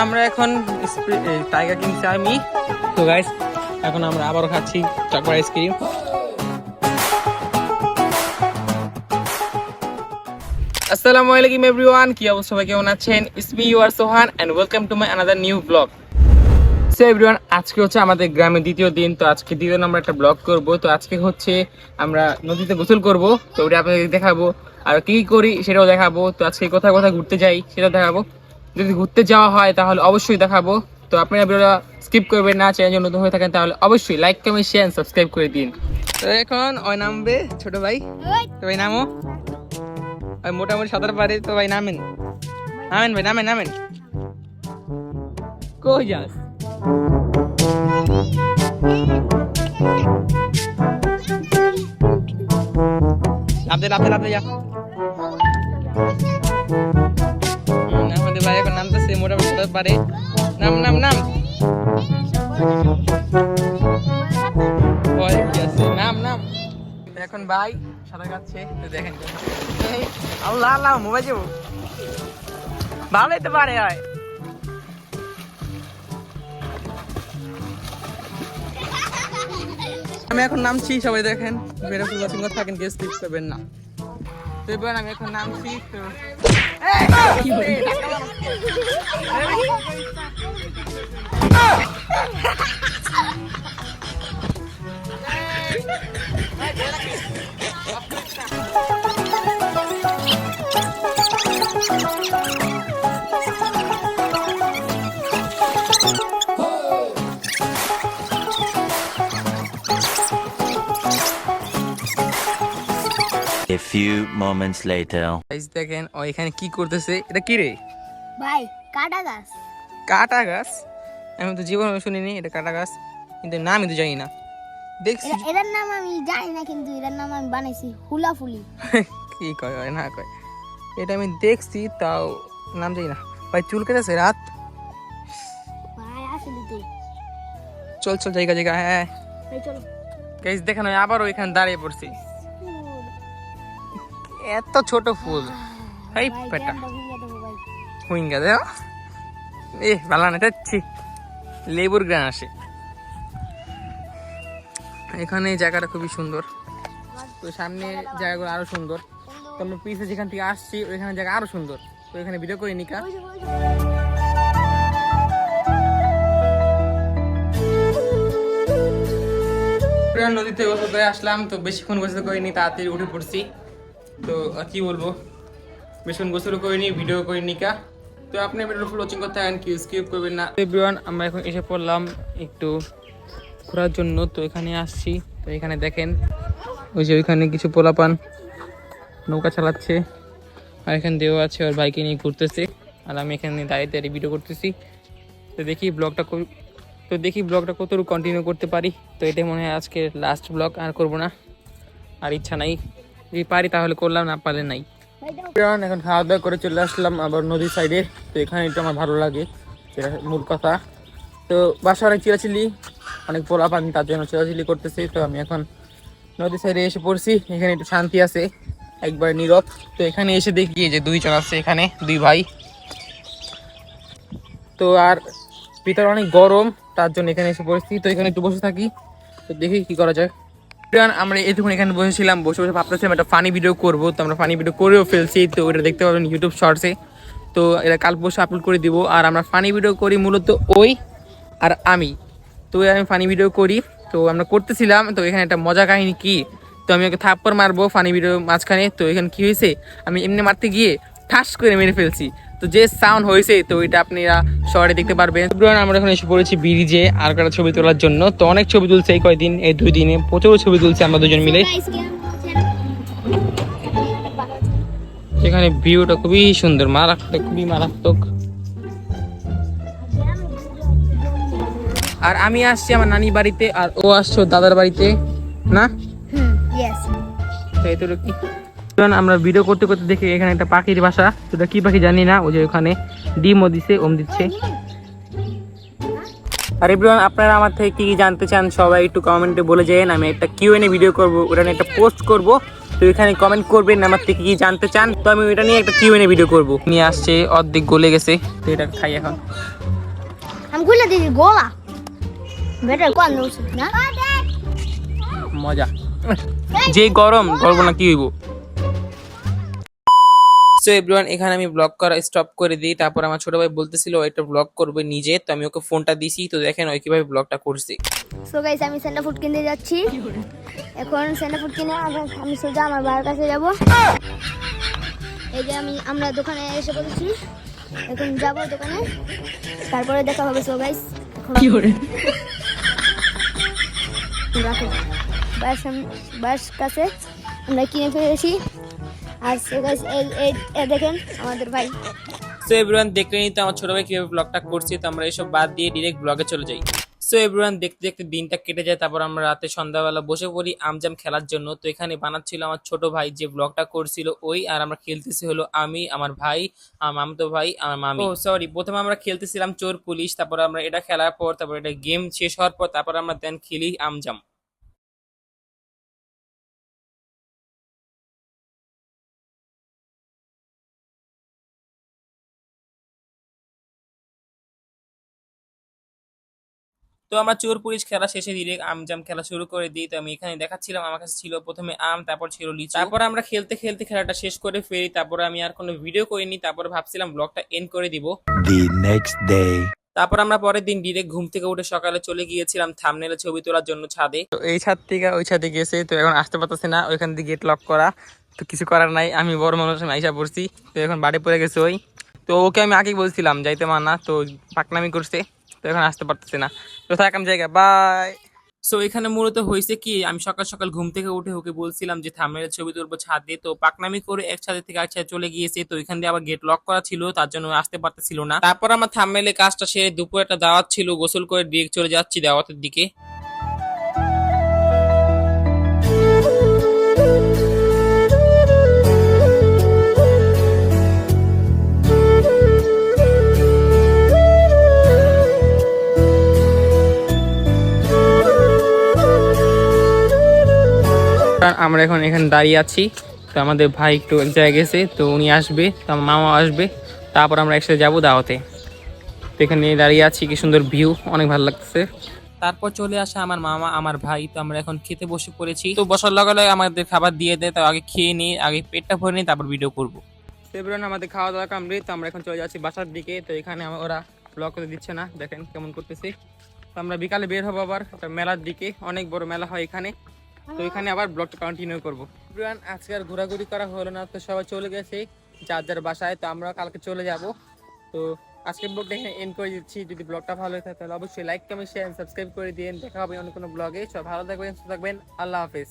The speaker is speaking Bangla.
আমরা এখন টাইগার কিংস আমি। তো গাইস এখন আমরা আবারও খাচ্ছি চকবার আইসক্রিম। আসসালামু আলাইকুম এভরিওয়ান, কি অবস্থা সবাই, কেমন আছেন? It's me your Sohan and welcome to my another new blog. So everyone, আজকে হচ্ছে আমাদের গ্রামের দ্বিতীয় দিন। তো আজকে দ্বিতীয় আমরা একটা ব্লগ করব। তো আজকে হচ্ছে আমরা নদীতে গোসল করব, তো ওটা আপনাদের দেখাবো। আর কি কি করি সেটাও দেখাবো। তো আজকে কোথায় কোথায় ঘুরতে যাই সেটাও দেখাবো। যদি ঘুরতে যাওয়া হয় তাহলে অবশ্যই দেখাবো। তো আপনারা ভিডিওটা স্কিপ করবেন না। চ্যানেল নতুন হয়ে থাকেন তাহলে অবশ্যই লাইক কমেন্ট শেয়ার সাবস্ক্রাইব করে দিন। তো এখন ওই নামবে ছোট ভাই। তো ভাই নামো, ওই মোটামুটি সাঁতার পারে। তো ভাই নামেন নামেন ভাই, নামেন নামেন। কই যাস? লাফতে লাফতে লাফতে যা। আমাদের ভাই এখন নামতেছে, মোটামুটি সাঁতার পারে। নাম নাম নাম, নাম নাম। এখন ভাই সাঁতার কাটছে, দেখেন। আল্লাহ আল্লাহ, মোবাইল যাবো, ভালোই তো পারে হয়। আমি এখন নামছি, সবাই দেখেন। বেরো ফুল থাকেন, গেস স্কিপ করবেন না। তো এবার আমি এখন নামছি। তো A few moments later. Guys দেখেন ও এখানে কি করতেছে। এটা কি রে ভাই? কাটা গাছ। কাটা গাছ? আমি তো জীবনে শুনিনি এটা কাটা গাছ, কিন্তু নামই তো জানি না। দেখছি এটার নাম আমি জানি না, কিন্তু এটার নাম আমি বানাইছি হুলাফুলি। কি কয় হয় না কয়, এটা আমি দেখছি তাও নাম জানি না। ভাই চুল কেটেছে রাত। ভাই আসলে তো চল চল, জায়গা জায়গা। হ্যাঁ ভাই চলো। গাইস দেখেন আবার ওইখানে দাঁড়িয়ে পড়ছি। এত ছোট ফুল, এই ভাই পেটা জ্ঞানটা বুঝিয়ে দেবো ভাই। হুইঙ্গা দেও। এ ভালো না, যাচ্ছি লেবুর গ্রান আসে এখানে। জায়গাটা খুবই সুন্দর। তো সামনে জায়গাগুলো আরো সুন্দর। তো আমরা পিছে যেখান থেকে আসছি ওইখানে জায়গা আরো সুন্দর। তো এখানে ভিডিও করি নিকা। নদীতে গোসল করে আসলাম। তো বেশিক্ষণ গোসল করিনি, তাড়াতাড়ি উঠে পড়ছি। তো কি বলবো, বেশিক্ষণ গোসল করিনি, ভিডিও করি নিকা। তো আপনি ভিডিওটা ফুল ওয়াচিং করতে থাকেন, কি স্কিপ করবেন না। এভরিওয়ান, আমরা এখন এসে পড়লাম একটু ঘোরার জন্য। তো এখানে আসছি। তো এখানে দেখেন ওই যে ওইখানে কিছু পোলাপান নৌকা চালাচ্ছে, আর এখানে দেও আছে ওর বাইকে নিয়ে ঘুরতেছে, আর আমি এখানে দাঁড়িয়ে দাঁড়িয়ে ভিডিও করতেছি। তো দেখি ব্লগটা কতটুকু কন্টিনিউ করতে পারি। তো এটাই মনে হয় আজকে লাস্ট ব্লগ, আর করব না, আর ইচ্ছা নাই। যদি পারি তাহলে করলাম, না পারলে নাই। এখন খাওয়া দাওয়া করে চলে আসলাম আবার নদীর সাইডে। তো এখানে একটু আমার ভালো লাগে, সেটা মূল কথা। তো বাসা অনেক চিরাচিলি, অনেক পোলা পানি, তার জন্য চিরাচিলি করতেছি। তো আমি এখন নদীর সাইডে এসে পড়ছি। এখানে একটু শান্তি আছে, একবার নীরব। তো এখানে এসে দেখি যে দুইজন আছে, এখানে দুই ভাই। তো আর ভিতরে অনেক গরম, তার জন্য এখানে এসে পড়ছি। তো এখানে একটু বসে থাকি, তো দেখি কি করা যায়। আমরা এতক্ষণ এখানে বসেছিলাম, বসে বসে ভাবতেছিলাম একটা ফানি ভিডিও করবো। তো আমরা ফানি ভিডিও করেও ফেলছি। তো ওটা দেখতে পাবেন ইউটিউব শর্টসে। তো এটা কাল পরশু আপলোড করে দিব। আর আমরা ফানি ভিডিও করি মূলত ওই আর আমি। তো আমি ফানি ভিডিও করি, তো আমরা করতেছিলাম। তো এখানে একটা মজা কাহিনী কি, তো আমি ওকে থাপ্পড় মারবো ফানি ভিডিও মাঝখানে। তো এখানে কি হয়েছে, আমি এমনি মারতে গিয়ে ঠাস করে মেরে ফেলছি। তো যে সাউন্ড হয়েছে, তো এটা আপনারা শহরে দেখতে পারবেন। আমরা এখন এসে পড়েছি ব্রিজে আর একটা ছবি তোলার জন্য। তো অনেক ছবি তুলছে এই কয়দিন, এই 2 দিনে প্রচুর ছবি তুলছে আমরা দুজন মিলে। এখানে ভিউটা খুবই সুন্দর, মারাত্মক, খুবই মারাত্মক। আর আমি আসছি আমার নানি বাড়িতে, আর ও আসছো দাদার বাড়িতে না। কি আমরা ভিডিও করতে করতে দেখি এখানে একটা পাখির বাসা। সেটা কি পাখি জানি না, ওই যে ওখানে ডিমও দিচ্ছে, ওম দিচ্ছে। আর এভরিওয়ান, আপনারা আমার থেকে কি কি জানতে চান সবাই একটু কমেন্টে বলে যান। আমি একটা কিউএনএ ভিডিও করব, ওটা নিয়ে একটা পোস্ট করব। তো এখানে কমেন্ট করবেন আমার থেকে কি জানতে চান। তো আমি ওটা নিয়ে একটা কিউএনএ ভিডিও করব। নিয়ে আসছে, অর্ধেক গলে গেছে, তো এটা খাই এখন। গুলা দিদি গোলা বেটার কোন উচিত না মজা যে গরম গরম না কি হইব। সো এভরিওয়ান, এখানে আমি ব্লগ করা স্টপ করে দিই। তারপর আমার ছোট ভাই বলতেছিল একটা ব্লগ করবে নিজে, তো আমি ওকে ফোনটা দিছি। তো দেখেন ওই কিভাবে ব্লগটা করছি। সো গাইস আমি সেন্টা ফুড কিনতে যাচ্ছি। এখন সেন্টা ফুড কিনে আমি সোজা আমার বাবার কাছে যাব। এই যে আমরা দোকানে এসে পড়েছি, এখন যাব দোকানে, তারপরে দেখা হবে। সো গাইস কি করে বাস কাছে আমরা কিনে ফেলেছি। আর সো গাইস এই দেখেন আমাদের ভাই। সো এভরিওয়ান, দেখলেনই তো আমার ছোট ভাই কিভাবে ব্লগটা করছি। তো আমরা এসব বাদ দিয়ে ডিরেক্ট ব্লগে চলে যাই। সো এভরিওয়ান, দেখতে দেখতে দিনটা কেটে যায়। তারপর আমরা রাতে সন্ধ্যাবেলা বসে পড়ি আমজাম খেলার জন্য। তো এখানে বানাচ্ছিল আমার ছোট ভাই, যে ব্লগটা করছিল ওই, আর আমরা খেলতেছি হলো আমি, আমার ভাই, আমার মামতো ভাই, আমার মামি। ও সরি, প্রথমে আমরা খেলতেছিলাম চোর পুলিশ। তারপর আমরা এটা খেলার পর, তারপর এটা গেম শেষ হওয়ার পর, তারপর আমরা দেন খেলি আমজাম। তো আমরা চোর পুলিশ খেলা শেষে ডিরেক্ট আমজাম খেলা শুরু করে দিই। তো আমি এখানে দেখাচ্ছিলাম, আমার কাছে ছিল প্রথমে আম, তারপর ছিল লিচু। তারপর আমরা খেলতে খেলতে খেলাটা শেষ করে ফেরি। তারপর আমি আর কোনো ভিডিও করিনি। তারপর ভাবছিলাম ব্লগটা এন্ড করে দিব। The next day. তারপর আমরা পরের দিন ডিরেক্ট ঘুম থেকে উঠে সকালে চলে গিয়েছিলাম থাম্বনেলে ছবি তোলার জন্য ছাদে। তো এই ছাদ থেকে ওই ছাদে গেছে, তো এখন আসতে পারতেছে না, ওইখান থেকে গেট লক করা। তো কিছু করার নাই, আমি বড় মানুষ, আমি আইসা পড়ছি। তো এখন বাড়ি পড়ে গেছে ওই। তো ওকে আমি আগেই বলছিলাম যাইতে মানা, তো পাকনামি করছে। তো এখন আসতে পারতেছে না। তো থাক আমি জায়গা, বাই। সো এখানে মূলত হয়েছে কি, আমি সকাল সকাল ঘুম থেকে উঠে ওকে বলছিলাম যে থাম্বনেলের ছবি তুলবো ছাদে। তো পাকনামি করে এক ছাদে থেকে এক ছাদে চলে গিয়েছে। তো এখান দিয়ে আবার গেট লক করা ছিল, তার জন্য আসতে পারতেছিল না। তারপর আমার থাম্বনেলের কাজটা সেরে দুপুরে একটা দাওয়াত ছিল, গোসল করে ডিরেক্ট চলে যাচ্ছি দাওয়াতের দিকে। আমরা এখন এখানে দাঁড়িয়ে আছি। তো আমাদের ভাই একটু এক জায়গায় গেছে, তো উনি আসবে, তো আমার মামা আসবে, তারপর আমরা একসাথে যাবো দাওয়াতে। তো এখানে দাঁড়িয়ে আছি, কি সুন্দর ভিউ, অনেক ভালো লাগছে। তারপর চলে আসে আমার মামা, আমার ভাই। তো আমরা এখন খেতে বসে পড়েছি। তো বসার লগে লগে আমাদের খাবার দিয়ে দেয়, তো আগে খেয়ে নিই, আগে পেটটা ভরে নিই, তারপর ভিডিও করবো। সেবরন আমাদের খাওয়া দাওয়া কমপ্লিট। তো আমরা এখন চলে যাচ্ছি বাসার দিকে। তো এখানে ওরা ব্লগ করতে দিচ্ছে না, দেখেন কেমন করতেছি। তো আমরা বিকালে বের হবো আবার একটা মেলার দিকে, অনেক বড় মেলা হয় এখানে। তো এখানে আবার ব্লগটা কন্টিনিউ করবো। আজকে আর ঘোরাঘুরি করা হলো না, তো সবাই চলে গেছে যার যার বাসায়। তো আমরা কালকে চলে যাব। তো আজকের ব্লগটা এখানে এন্ড করে দিচ্ছি। যদি ব্লগটা ভালো লাগে তাহলে অবশ্যই লাইক, কমেন্ট, শেয়ার, সাবস্ক্রাইব করে দিন। দেখা হবে অন্য কোনো ব্লগে। সব ভালো থাকবেন, সুস্থ থাকবেন। আল্লাহ হাফেজ।